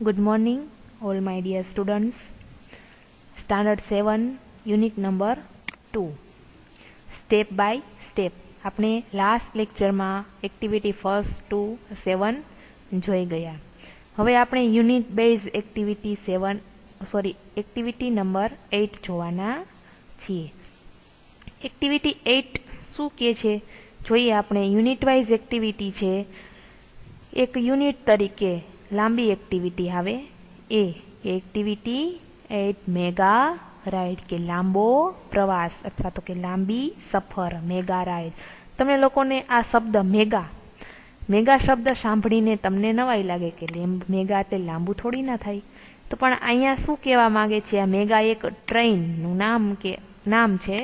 Good morning, all my dear students. Standard 7, Unit number 2. Step by step. આપણે last લેક્ચરમાં activity 1, 2, 7 જોઈ ગયા. હવે આપણે યુનિટ બેઝ એક્ટિવિટી નંબર 8 જોવાના છીએ. એક્ટિવિટી 8 શું કહે છે જોઈએ આપણે. યુનિટ વાઇઝ એક્ટિવિટી છે. એક યુનિટ તરીકે લાંબી એક્ટિવિટી આવે એ એક્ટિવિટી 8 મેગા રાઇડ કે લાંબો પ્રવાસ અથવા તો કે લાંબી સફર મેગા રાઇડ. તમને લોકોને આ શબ્દ મેગા શબ્દ સાંભળીને તમને નવાઈ લાગે કે મેગા એટલે લાંબુ થોડી ના થાય. તો પણ અહીંયા શું કહેવા માંગે છે, આ મેગા એક ટ્રેનનું નામ છે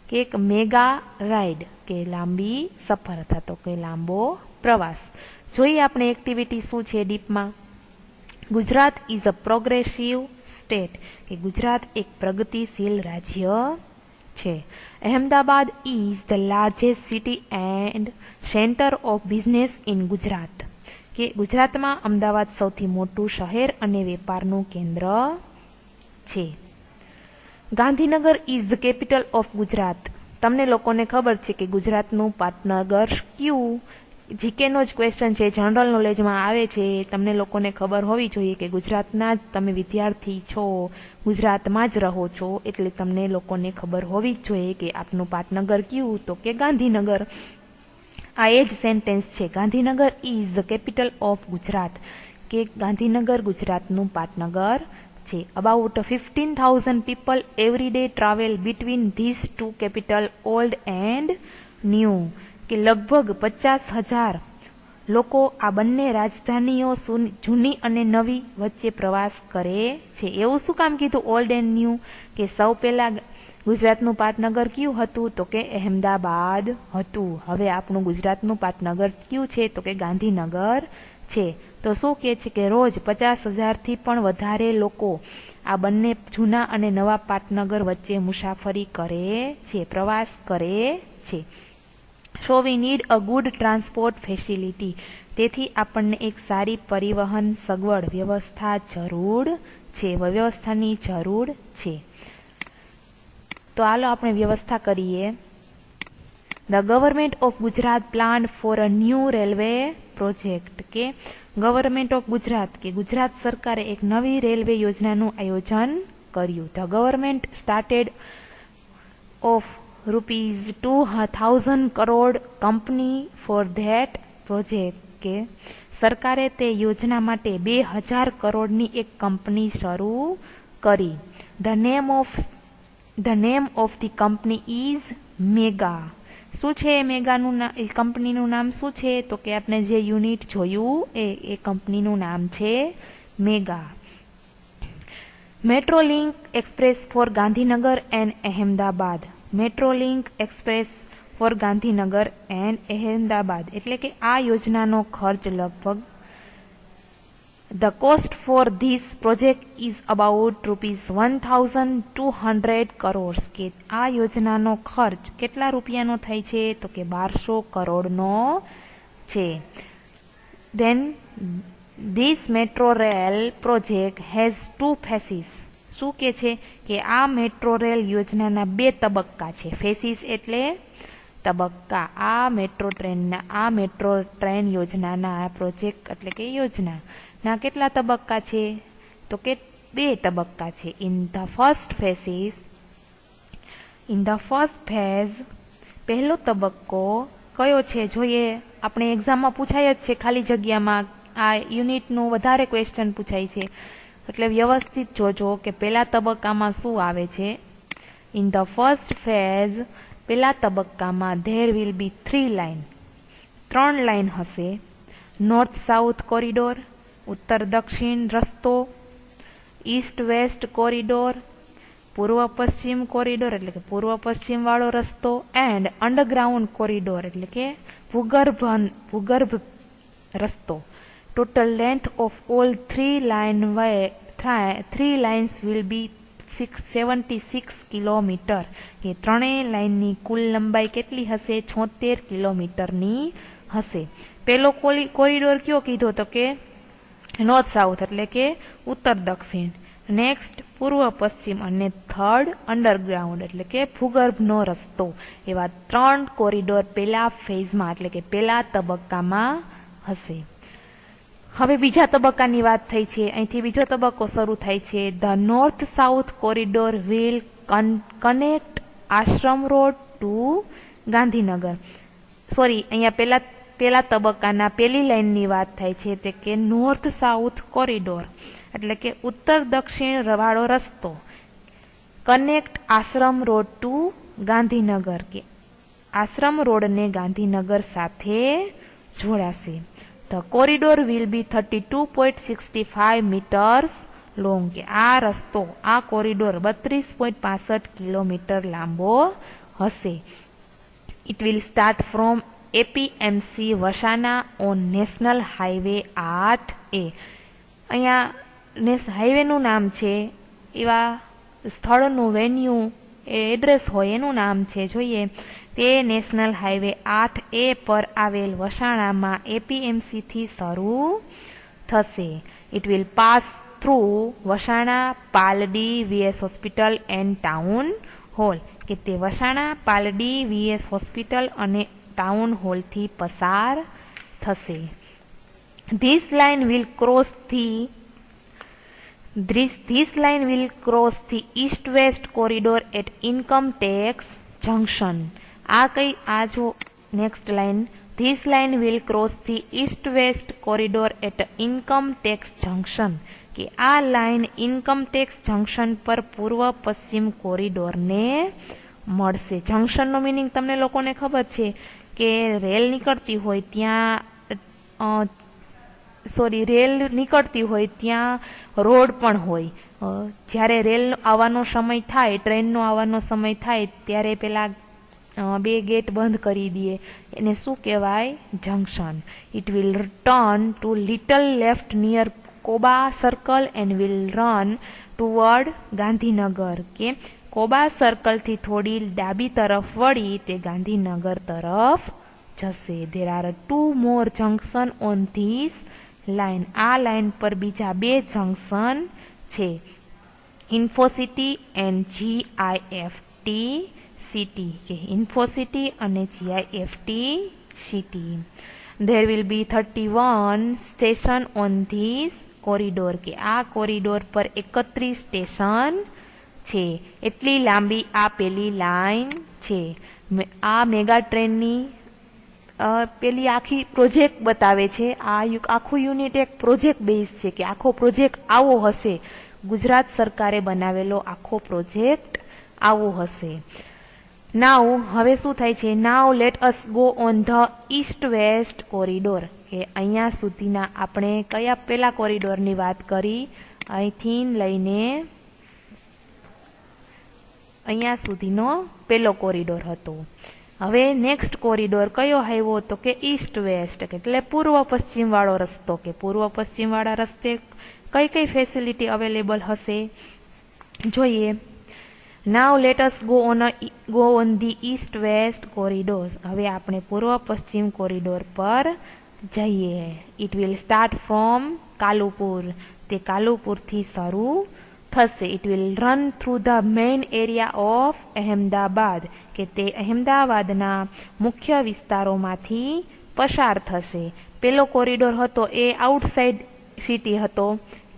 કે એક મેગા રાઇડ કે લાંબી સફર અથવા તો કે લાંબો પ્રવાસ. જોઈએ આપણે એક્ટિવિટી શું છે ડીપમાં. Gujarat is a progressive state કે ગુજરાત એક પ્રગતિશીલ રાજ્ય છે. Ahmedabad is the largest city and centre of business in Gujarat કે ગુજરાતમાં અમદાવાદ સૌથી મોટું શહેર અને વેપારનું કેન્દ્ર છે. Gandhinagar is the capital of Gujarat. તમને લોકોને ખબર છે કે ગુજરાતનું પાટનગર કયું, જીકેનો જ ક્વેશ્ચન છે, જનરલ નોલેજમાં આવે છે. તમને લોકોને ખબર હોવી જોઈએ કે ગુજરાતના જ તમે વિદ્યાર્થી છો, ગુજરાતમાં જ રહો છો, એટલે તમને લોકોને ખબર હોવી જ જોઈએ કે આપનું પાટનગર કયું, તો કે ગાંધીનગર. આ એ જ સેન્ટેન્સ છે. Gandhinagar is the capital of Gujarat કે ગાંધીનગર ગુજરાતનું પાટનગર છે. About 15,000 people every day travel between this two capital old and new કે લગભગ 50,000 લોકો આ બંને રાજધાનીઓ જૂની અને નવી વચ્ચે પ્રવાસ કરે છે. એવું શું કામ કીધું ઓલ્ડ એન્ડ ન્યૂ? કે સૌ પહેલા ગુજરાતનું પાટનગર કયું હતું, તો કે અહેમદાબાદ હતું. હવે આપણું ગુજરાતનું પાટનગર કયું છે, તો કે ગાંધીનગર છે. તો શું કહે છે કે રોજ 50,000થી પણ વધારે લોકો આ બંને જૂના અને નવા પાટનગર વચ્ચે મુસાફરી કરે છે, પ્રવાસ કરે છે. So we need a good transport facility. તેથી આપણને એક સારી પરિવહન સગવડ વ્યવસ્થાની જરૂર છે. તો હાલો આપણે વ્યવસ્થા કરીએ. The government of Gujarat plan for a new railway project કે ગવર્મેન્ટ ઓફ ગુજરાત કે ગુજરાત સરકારે એક નવી રેલવે યોજનાનું આયોજન કર્યું. The government started of ₹2,000 crore company for that project કે સરકારે તે યોજના માટે 2,000 કરોડની એક કંપની શરૂ કરી. The name of the company is mega. શું છે મેગાનું કંપનીનું નામ શું છે, તો કે આપણે જે યુનિટ જોયું એ કંપનીનું નામ છે MEGA. Metro link express for Gandhinagar and Ahmedabad. Metro link express for Gandhinagar and Ahmedabad એટલે કે આ યોજનાનો ખર્ચ લગભગ the cost for this project is about ₹1,200 crore કે આ યોજનાનો ખર્ચ કેટલા રૂપિયાનો થાય છે, તો કે 1,200 કરોડનો છે. Then this metro rail project has 2 phases. શું કે છે કે આ મેટ્રો રેલ યોજનાના 2 તબક્કા છે. ફેસીસ એટલે તબક્કા. આ મેટ્રો ટ્રેન યોજનાના આ પ્રોજેક્ટ એટલે કે યોજનાના કેટલા તબક્કા છે, તો કે 2 તબક્કા છે. ઇન ધ ફર્સ્ટ ફેઝ પહેલો તબક્કો કયો છે જોઈએ. આપણે એક્ઝામમાં પૂછાય જ છે, ખાલી જગ્યામાં આ યુનિટનું વધારે ક્વેશ્ચન પૂછાય છે, એટલે વ્યવસ્થિત જોજો કે પહેલા તબક્કામાં શું આવે છે. ઇન ધ ફર્સ્ટ ફેઝ પહેલા તબક્કામાં ધેર વિલ બી 3 લાઇન હશે. નોર્થ સાઉથ કોરિડોર, ઉત્તર દક્ષિણ રસ્તો, ઈસ્ટ વેસ્ટ કોરિડોર, પૂર્વ પશ્ચિમ કોરિડોર એટલે કે પૂર્વ પશ્ચિમ વાળો રસ્તો, એન્ડ અંડરગ્રાઉન્ડ કોરિડોર એટલે કે ભૂગર્ભ રસ્તો. Total length of all 3 lines will be 76 kilometre કે ત્રણેય લાઇનની કુલ લંબાઈ કેટલી હશે, 76 કિલોમીટરની હશે. પેલો કોરિડોર કયો કીધો, તો કે નોર્થ સાઉથ એટલે કે ઉત્તર દક્ષિણ. નેક્સ્ટ પૂર્વ પશ્ચિમ અને થર્ડ અંડરગ્રાઉન્ડ એટલે કે ભૂગર્ભનો રસ્તો. એવા 3 કોરિડોર પહેલા ફેઝમાં એટલે કે પહેલા તબક્કામાં હશે. હવે બીજા તબક્કાની વાત થઈ છે. અહીંથી બીજો તબક્કો શરૂ થાય છે. The north south corridor will connect Ashram road to Gandhinagar. Sorry, અહીંયા પહેલા તબક્કાના પહેલી લાઇનની વાત થાય છે તે કે નોર્થ સાઉથ કોરિડોર એટલે કે ઉત્તર દક્ષિણ વાળો રસ્તો connect Ashram road to Gandhinagar કે આશ્રમ રોડને ગાંધીનગર સાથે જોડાશે. The corridor will be 32.65 metres long કે આ રસ્તો આ કોરિડોર 32.65 કિલોમીટર લાંબો હશે. It will start from APMC Vasana on national highway 8A. અહીંયા હાઈવેનું નામ છે, એવા સ્થળનું વેન્યુ એડ્રેસ હોય એનું નામ છે. જોઈએ તે નેશનલ હાઈવે 8A પર આવેલ વસાણામાં એપીએમસીથી શરૂ થશે. It will pass through Vasana, Paldi, VS hospital and town hall કે તે વસાણા, પાલડી, વીએસ હોસ્પિટલ અને ટાઉન હોલથી પસાર થશે. This line will cross the east-west corridor at Income Tax Junction. આ જો next line, This line will cross the east-west corridor at Income Tax Junction કે આ લાઇન ઇન્કમ ટેક્સ જંકશન પર પૂર્વ પશ્ચિમ કોરિડોરને મળશે. જંકશનનો મિનિંગ તમને લોકોને ખબર છે કે રેલ નીકળતી હોય ત્યાં રોડ પણ હોય. જ્યારે રેલ આવવાનો સમય થાય, ટ્રેનનો આવવાનો સમય થાય ત્યારે પેલા 2 ગેટ બંધ કરી દે એને શું કહેવાય? Junction. It will turn to little left near Koba circle and will run toward Gandhinagar કે કોબા સર્કલથી થોડી ડાબી તરફ વળી તે ગાંધીનગર તરફ જશે. There are 2 more junction on this line. આ લાઇન પર બીજા 2 જંકશન છે, ઇન્ફોસિટી એન્ડ GIFT સિટી કે ઇન્ફોસિટી અને GIFT city. There will be 31 station on this corridor કે આ કોરિડોર પર 31 સ્ટેશન છે. એટલી લાંબી આ પેલી લાઇન છે. આ મેગા ટ્રેનની પેલી આખી પ્રોજેક્ટ બતાવે છે. આ આખું યુનિટ એક પ્રોજેક્ટ બેઝ છે કે આખો પ્રોજેક્ટ આવો હશે. ગુજરાત સરકારે બનાવેલો આખો પ્રોજેક્ટ આવો હશે. નાવ હવે શું થાય છે? નાવ let us go on the east west corridor કે અહીંયા સુધીના આપણે કયા પેલા કોરિડોરની વાત કરી? અહીંથી લઈને અહીંયા સુધીનો પેલો કોરિડોર હતો. હવે નેક્સ્ટ કોરિડોર કયો આવ્યો? તો કે ઈસ્ટ વેસ્ટ એટલે પૂર્વ પશ્ચિમ વાળો રસ્તો કે પૂર્વ પશ્ચિમ વાળા રસ્તે કઈ કઈ ફેસિલિટી અવેલેબલ હશે જોઈએ. Now let us go on the east west corridors. હવે આપણે પૂર્વ પશ્ચિમ કોરિડોર પર જઈએ. It will start from Kalupur. તે કાલુપુરથી શરૂ થશે. It will run through the main area of Ahmedabad કે તે અહેમદાબાદના મુખ્ય વિસ્તારોમાંથી પસાર થશે. પેલો કોરિડોર હતો એ આઉટસાઇડ સિટી હતો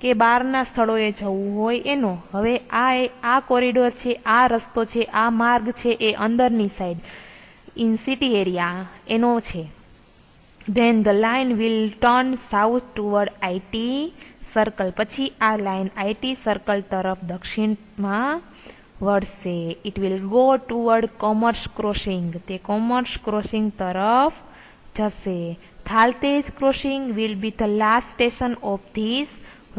કે બહારના સ્થળોએ જવું હોય એનો. હવે આ કોરિડોર છે, આ રસ્તો છે, આ માર્ગ છે એ અંદરની સાઈડ ઇન સિટી એરિયા એનો છે. Then the line will turn south toward IT circle. પછી આ લાઇન IT સર્કલ તરફ દક્ષિણમાં વળશે. It will go toward commerce crossing. તે કોમર્સ ક્રોસિંગ તરફ જશે. Thaltej crossing will be the last station of this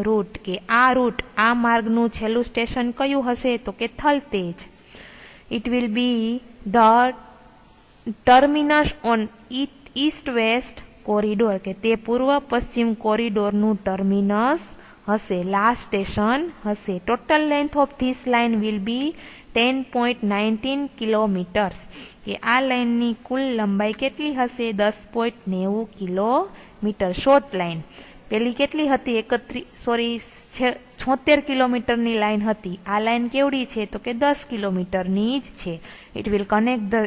route કે આ રૂટ આ માર્ગનું છેલ્લું સ્ટેશન કયું હશે? તો કે Thaltej. It will be the terminus on east west corridor કે તે પૂર્વ પશ્ચિમ કોરિડોરનું ટર્મિનસ હશે, લાસ્ટ સ્ટેશન હશે. Total length of this line will be 10.19 kilometres કે આ લાઇનની કુલ લંબાઈ કેટલી હશે? 10.90 કિલોમીટર. શોર્ટ લાઇન પેલી કેટલી હતી? 76 કિલોમીટરની લાઈન હતી. આ લાઈન કેવડી છે? તો કે 10 કિલોમીટરની જ છે. It will connect the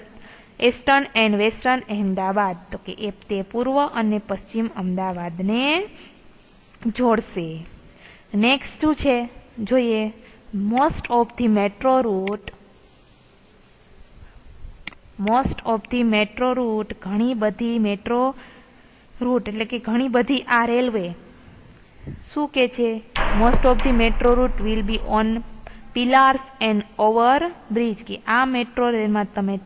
eastern and western Ahmedabad. તો કે એ તે પૂર્વ અને પશ્ચિમ અમદાવાદને જોડશે. નેક્સ્ટ શું છે જોઈએ. Most of the metro route ઘણી બધી મેટ્રો રૂટ એટલે કે ઘણી બધી આ રેલવે શું કે છે? Most of the metro route will be on pillars and over bridge. કે આ મેટ્રો રેલમાં તમે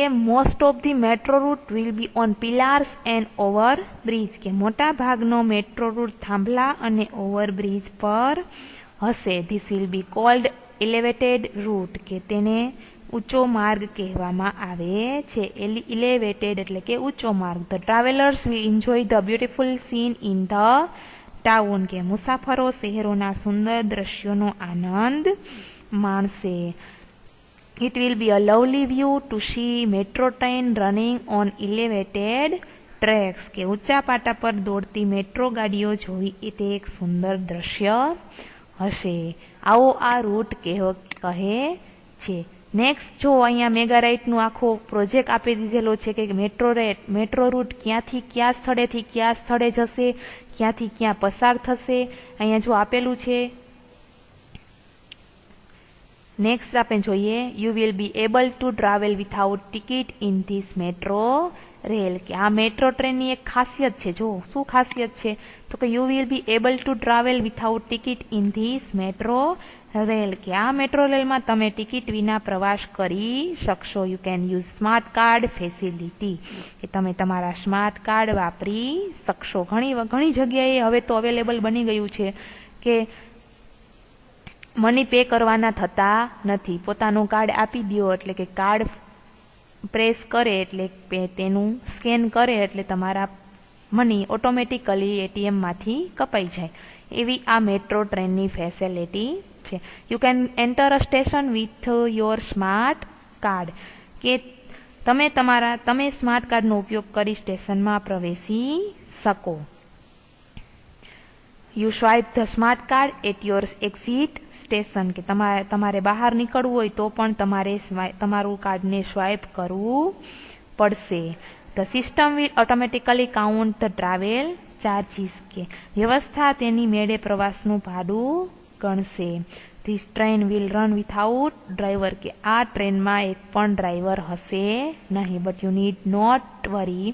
most of the metro route will be on pillars and over bridge. કે મોટા ભાગનો મેટ્રો રૂટ થાંભલા અને ઓવર બ્રિજ પર હશે. This will be called elevated route. કે તેને ઊંચો માર્ગ કહેવામાં આવે છે. એલિવેટેડ એટલે કે ઊંચો માર્ગ. The travellers will enjoy the beautiful scene in the town. કે મુસાફરો શહેરોના સુંદર દ્રશ્યોનો આનંદ માણશે. It will be a lovely view to see metro train running on elevated tracks. કે ઊંચા પાટા પર દોડતી મેટ્રો ગાડીઓ જોવી એ તે એક સુંદર દ્રશ્ય હશે. આવો આ રૂટ કહે છે. નેક્સ્ટ જો અહીંયા મેગારાઇટનું આખો પ્રોજેક્ટ આપી દીધેલો છે કે મેટ્રો રૂટ ક્યાંથી ક્યાં સ્થળેથી ક્યાં સ્થળે જશે, ક્યાંથી ક્યાં પસાર થશે. અહીંયા જો આપેલું છે. નેક્સ્ટ આપણે જોઈએ. You will be able to travel without ticket in this metro rail. કે આ મેટ્રો ટ્રેનની એક ખાસિયત છે. જો શું ખાસિયત છે? તો કે you will be able to travel without ticket in this metro rail. કે આ મેટ્રો રેલમાં તમે ટિકિટ વિના પ્રવાસ કરી શકશો. You can use smart card facility. કે તમે તમારા સ્માર્ટ કાર્ડ વાપરી શકશો. ઘણી જગ્યાએ હવે તો અવેલેબલ બની ગયું છે કે મની પે કરવાના થતા નથી. પોતાનું કાર્ડ આપી દો એટલે કે કાર્ડ પ્રેસ કરે એટલે તેનું સ્કેન કરે એટલે તમારા મની ઓટોમેટિકલી એટીએમમાંથી કપાઈ જાય. એવી આ મેટ્રો ટ્રેનની ફેસિલિટી છે. You can enter a station with your smart card. કે તમે સ્માર્ટ કાર્ડનો ઉપયોગ કરી સ્ટેશનમાં પ્રવેશી શકો. You swipe the smart card at your exit station. કે તમારે બહાર નીકળવું હોય તો પણ તમારે તમારું કાર્ડને સ્વાઇપ કરવું પડશે. The system will automatically count the travel charges. કે વ્યવસ્થા તેની મેળે પ્રવાસનું ભાડું ગણશે. This train will run without driver. કે આ ટ્રેનમાં એક પણ ડ્રાઈવર હશે નહીં. But you need not worry.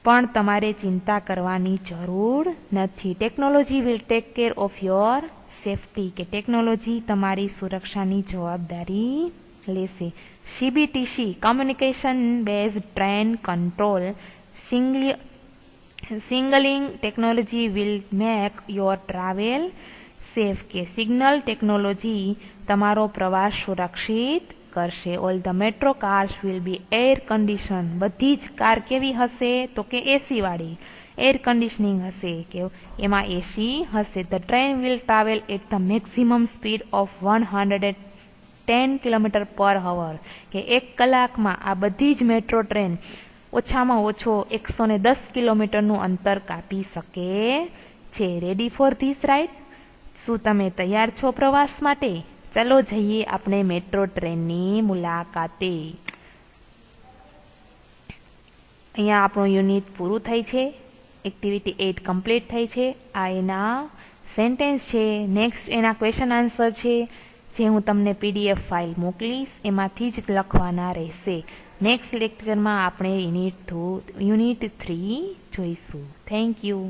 પણ તમારે ચિંતા કરવાની જરૂર નથી. Technology will take care of your safety. કે ટેકનોલોજી તમારી સુરક્ષાની જવાબદારી લેશે. CBTC communication based train control signalling technology will make your travel safe. કે સિગ્નલ ટેકનોલોજી તમારો પ્રવાસ સુરક્ષિત કરશે. All the metro cars will be air condition. બધી જ કાર કેવી હશે? તો કે એસી વાળી. એર કન્ડિશનિંગ હશે. કે એમાં એસી હશે. The train will travel at the maximum speed of 110 kilometre per hour. કે 1 કલાકમાં આ બધી જ મેટ્રો ટ્રેન ઓછામાં ઓછો 110 કિલોમીટરનું અંતર કાપી શકે છે. Ready for this ride? શું તમે તૈયાર છો પ્રવાસ માટે? ચલો જઈએ આપણે મેટ્રો ટ્રેનની મુલાકાતે. અહીંયા આપણું યુનિટ પૂરું થાય છે. એક્ટિવિટી 8 કમ્પ્લીટ થઈ છે. આ એના સેન્ટેન્સ છે. નેક્સ્ટ એના ક્વેશ્ચન આન્સર છે જે હું તમને PDF ફાઇલ મોકલીશ. એમાંથી જ લખવાના રહેશે. નેક્સ્ટ લેક્ચરમાં આપણે યુનિટ 3 જોઈશું. Thank you.